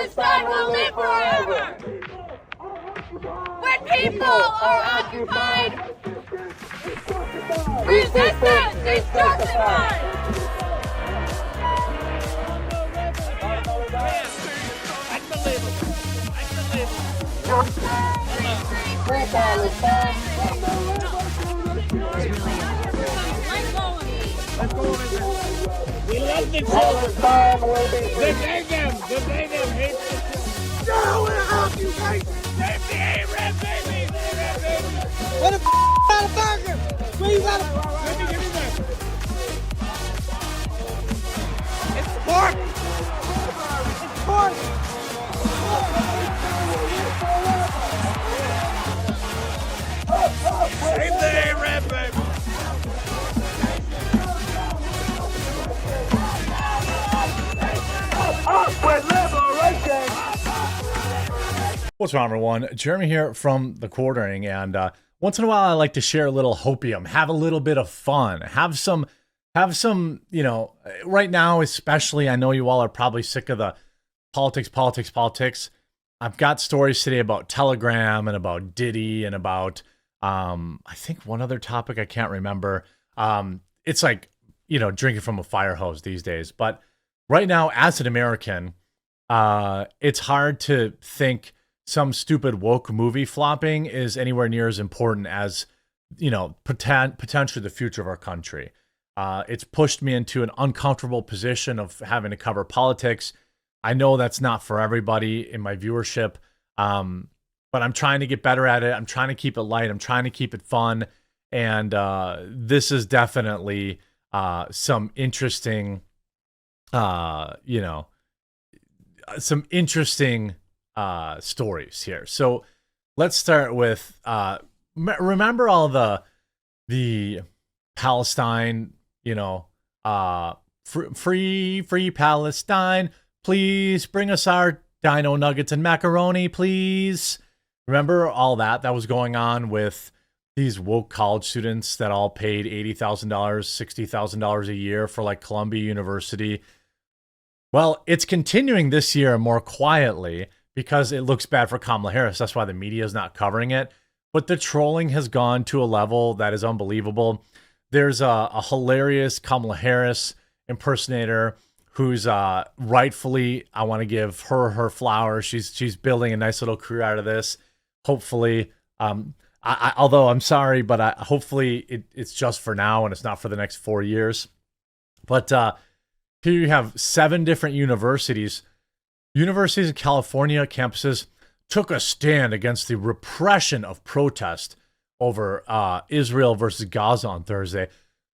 Palestine will live forever. When people are occupied, resistance is justified. Free Palestine. We love the children. Debate them, hate the children. No, we're occupying. Save the Arab baby. What a out of burger. Where you got a... Give me that. It's pork. It's pork. Save the Arab baby. What's wrong, everyone? Jeremy here from The Quartering, and once in a while I like to share a little hopium, have a little bit of fun, have some, you know, right now especially, I know you all are probably sick of the politics. I've got stories today about Telegram and about Diddy and about, I think one other topic I can't remember. It's like, you know, drinking from a fire hose these days. But right now, as an American, it's hard to think some stupid woke movie flopping is anywhere near as important as, you know, potentially the future of our country. It's pushed me into an uncomfortable position of having to cover politics. I know that's not for everybody in my viewership, but I'm trying to get better at it. I'm trying to keep it light. I'm trying to keep it fun. And this is definitely some interesting, you know, some interesting stories here. So let's start with remember all the Palestine, you know, free Palestine, please bring us our dino nuggets and macaroni, please. Remember all that was going on with these woke college students that all paid $80,000, $60,000 a year for like Columbia University. Well, it's continuing this year more quietly because it looks bad for Kamala Harris. That's why the media is not covering it. But the trolling has gone to a level that is unbelievable. There's a hilarious Kamala Harris impersonator who's rightfully, I want to give her flowers. She's building a nice little career out of this. Hopefully, although I'm sorry, but hopefully it's just for now and it's not for the next 4 years. But here you have 7 different universities. Universities of California campuses took a stand against the repression of protest over Israel versus Gaza on Thursday,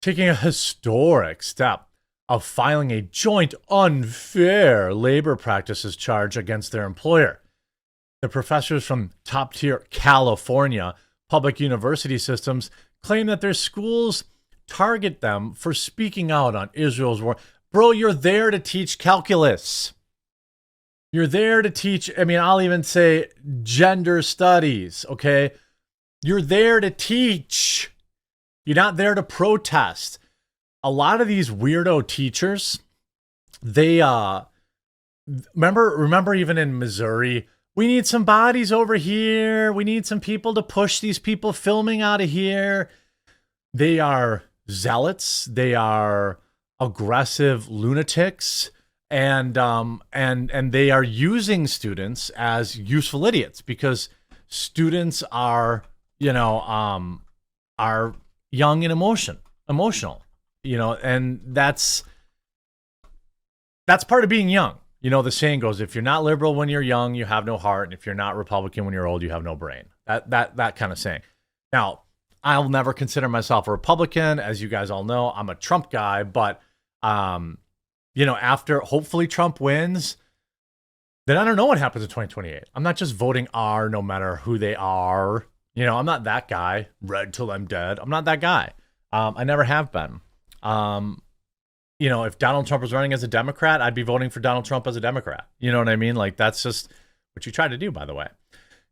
taking a historic step of filing a joint unfair labor practices charge against their employer. The professors from top-tier California public university systems claim that their schools target them for speaking out on Israel's war. Bro, you're there to teach calculus. You're there to teach, I mean, I'll even say gender studies, okay? You're there to teach. You're not there to protest. A lot of these weirdo teachers, they, remember even in Missouri, we need some bodies over here. We need some people to push these people filming out of here. They are zealots. They are aggressive lunatics. And they are using students as useful idiots because students are, you know, are young and emotional, you know, and that's part of being young. You know, the saying goes, if you're not liberal when you're young, you have no heart. And if you're not Republican when you're old, you have no brain. That kind of saying. Now, I'll never consider myself a Republican. As you guys all know, I'm a Trump guy, but, you know, after hopefully Trump wins, then I don't know what happens in 2028. I'm not just voting R no matter who they are. You know, I'm not that guy. Red till I'm dead. I'm not that guy. I never have been. You know, if Donald Trump was running as a Democrat, I'd be voting for Donald Trump as a Democrat. You know what I mean? Like, that's just what you try to do, by the way.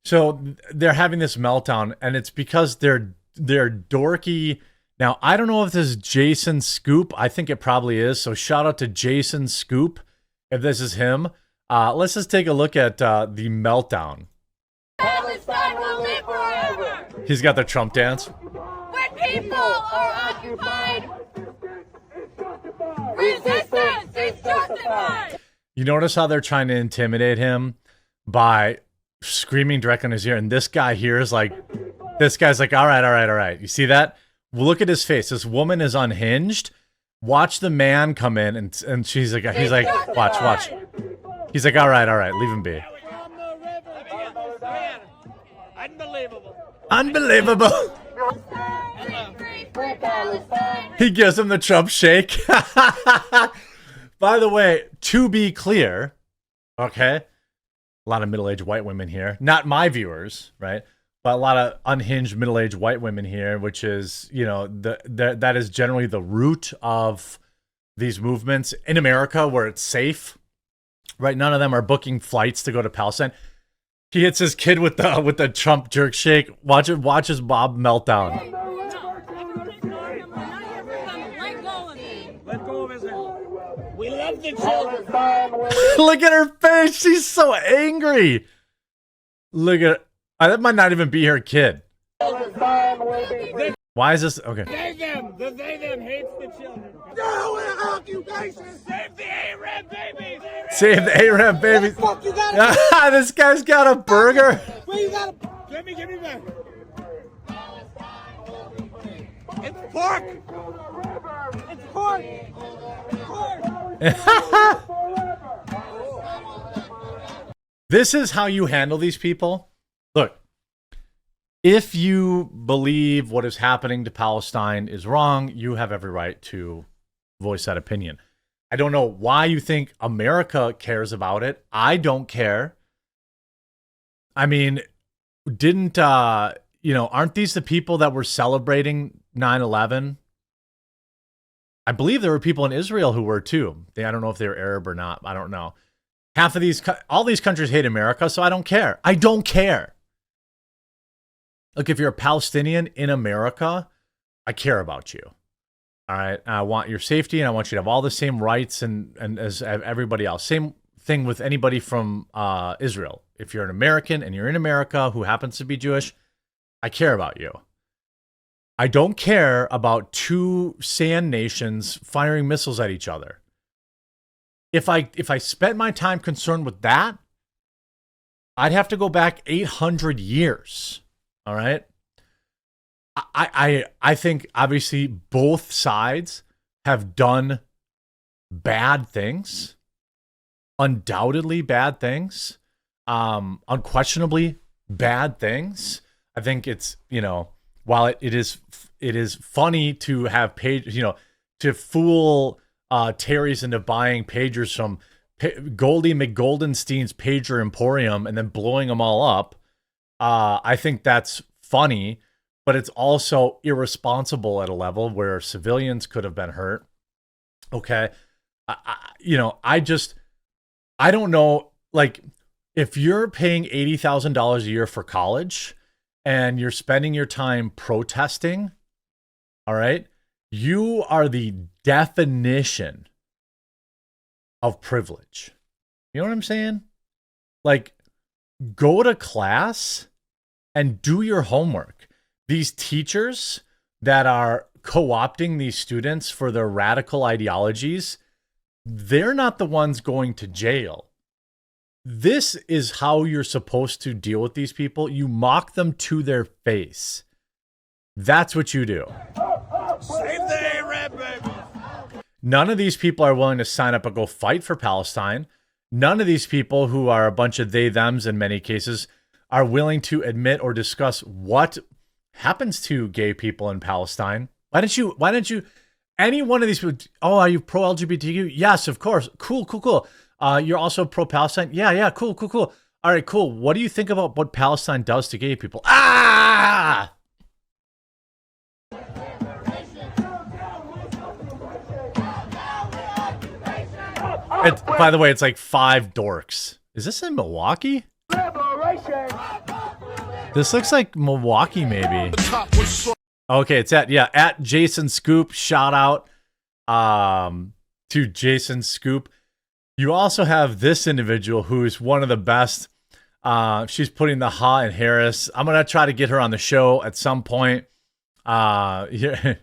So they're having this meltdown, and it's because they're dorky. Now, I don't know if this is Jason Scoop. I think it probably is. So shout out to Jason Scoop if this is him. Let's just take a look at the meltdown. Palestine will live forever. He's got the Trump dance. When people are occupied, resistance is justified. You notice how they're trying to intimidate him by screaming directly in his ear, and this guy here is like, this guy's like, all right. You see that? Well, look at his face. This woman is unhinged. Watch the man come in, and he's like, watch. He's like, all right, leave him be. Unbelievable. He gives him the Trump shake. By the way, to be clear, okay, a lot of middle-aged white women here. Not my viewers, right? But a lot of unhinged middle-aged white women here, which is, you know, that is generally the root of these movements in America where it's safe, right? None of them are booking flights to go to Palestine. He hits his kid with the Trump jerk shake. Watch his Bob meltdown. Let go of his hand. We love the children. Look at her face. She's so angry. Look at that might not even be her kid. Why is this? Okay. The they them hates the children. No occupation. Save the Arab babies. Save the Arab babies. Fuck you got This guy's got a burger. Where you got a? Give me back. It's pork. It's pork. This is how you handle these people. Look, if you believe what is happening to Palestine is wrong, you have every right to voice that opinion. I don't know why you think America cares about it. I don't care. I mean, aren't these the people that were celebrating 9/11? I believe there were people in Israel who were too. I don't know if they were Arab or not. I don't know. All these countries hate America, so I don't care. I don't care. Look, if you're a Palestinian in America, I care about you. All right. I want your safety, and I want you to have all the same rights and as everybody else. Same thing with anybody from Israel. If you're an American and you're in America who happens to be Jewish, I care about you. I don't care about two sand nations firing missiles at each other. If I spent my time concerned with that, I'd have to go back 800 years. All right. I think obviously both sides have done bad things, undoubtedly bad things, unquestionably bad things. I think it's, while it is funny to have to fool Terry's into buying pagers from Goldie McGoldenstein's Pager Emporium and then blowing them all up. I think that's funny, but it's also irresponsible at a level where civilians could have been hurt. Okay. I don't know, like, if you're paying $80,000 a year for college and you're spending your time protesting, all right, you are the definition of privilege. You know what I'm saying? Like, go to class and do your homework. These teachers that are co-opting these students for their radical ideologies, they're not the ones going to jail. This is how you're supposed to deal with these people. You mock them to their face. That's what you do. Save the Arab babies. None of these people are willing to sign up and go fight for Palestine. None of these people, who are a bunch of they, thems in many cases, are willing to admit or discuss what happens to gay people in Palestine. Why don't you, any one of these people, are you pro-LGBTQ? Yes, of course. Cool. You're also pro-Palestine? Yeah, cool. All right, cool. What do you think about what Palestine does to gay people? Ah! By the way, it's like 5 dorks. Is this in Milwaukee? This looks like Milwaukee, maybe. Okay, it's at Jason Scoop. Shout out to Jason Scoop. You also have this individual who's one of the best. She's putting the Ha in Harris. I'm gonna try to get her on the show at some point. Yeah.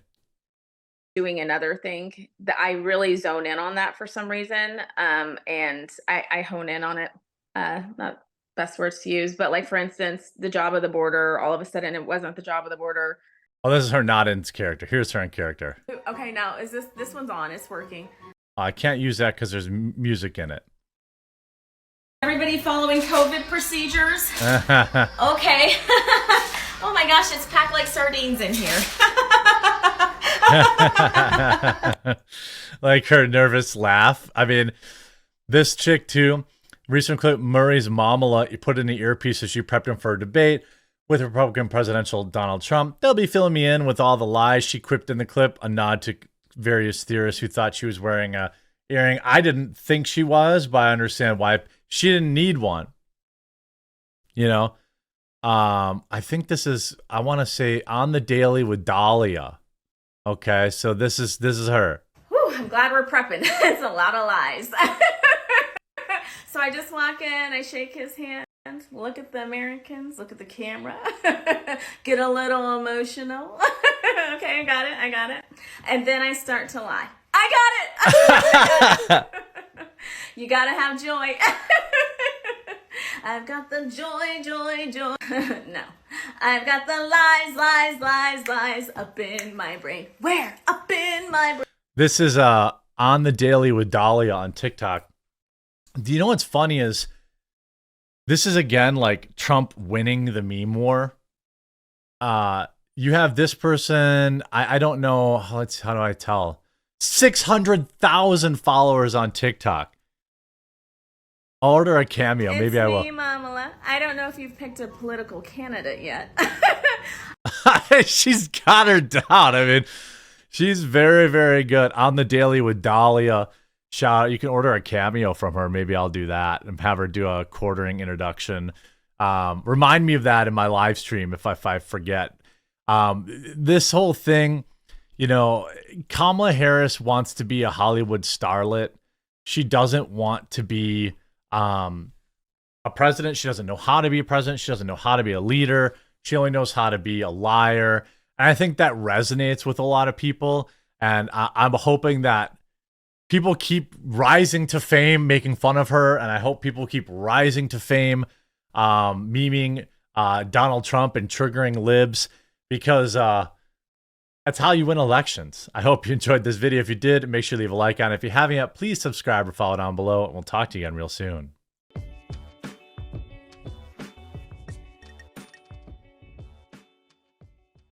Doing another thing that I really zone in on that for some reason. And I hone in on it. Not best words to use, but like for instance, the job of the border, all of a sudden it wasn't the job of the border. Oh, this is her not in character. Here's her in character. Okay, now is this one's on, it's working. I can't use that because there's music in it. Everybody following COVID procedures? Okay. Oh my gosh, it's packed like sardines in here. Like her nervous laugh. I mean, this chick too. Recent clip, Murray's mama put in the earpiece as she prepped him for a debate with Republican presidential Donald Trump. They'll be filling me in with all the lies she quipped in the clip, a nod to various theorists who thought she was wearing a earring. I didn't think she was, but I understand why. She didn't need one. You know? I think this is, I want to say, On the Daily with Dahlia. Okay, so this is her. Whew, I'm glad we're prepping. It's a lot of lies. So I just walk in, I shake his hand, look at the Americans, look at the camera, get a little emotional. Okay, I got it. And then I start to lie. I got it! You gotta have joy. I've got the joy. No. I've got the lies up in my brain. Where? Up in my brain. This is On the Daily with Dahlia on TikTok. Do you know what's funny is this is again like Trump winning the meme war. You have this person, I don't know, how do I tell? 600,000 followers on TikTok. I'll order a cameo. It's maybe I will. me, Mamala. I don't know if you've picked a political candidate yet. She's got her down. I mean, she's very, very good. On the Daily with Dahlia. Shout out. You can order a cameo from her. Maybe I'll do that and have her do a quartering introduction. Remind me of that in my live stream if I forget. This whole thing, you know, Kamala Harris wants to be a Hollywood starlet. She doesn't want to be a president. She doesn't know how to be a president. She doesn't know how to be a leader. She only knows how to be a liar. And I think that resonates with a lot of people. And I'm hoping that people keep rising to fame, making fun of her. And I hope people keep rising to fame, memeing Donald Trump and triggering libs, because that's how you win elections. I hope you enjoyed this video. If you did, make sure to leave a like on it. If you haven't yet, please subscribe or follow down below, and we'll talk to you again real soon.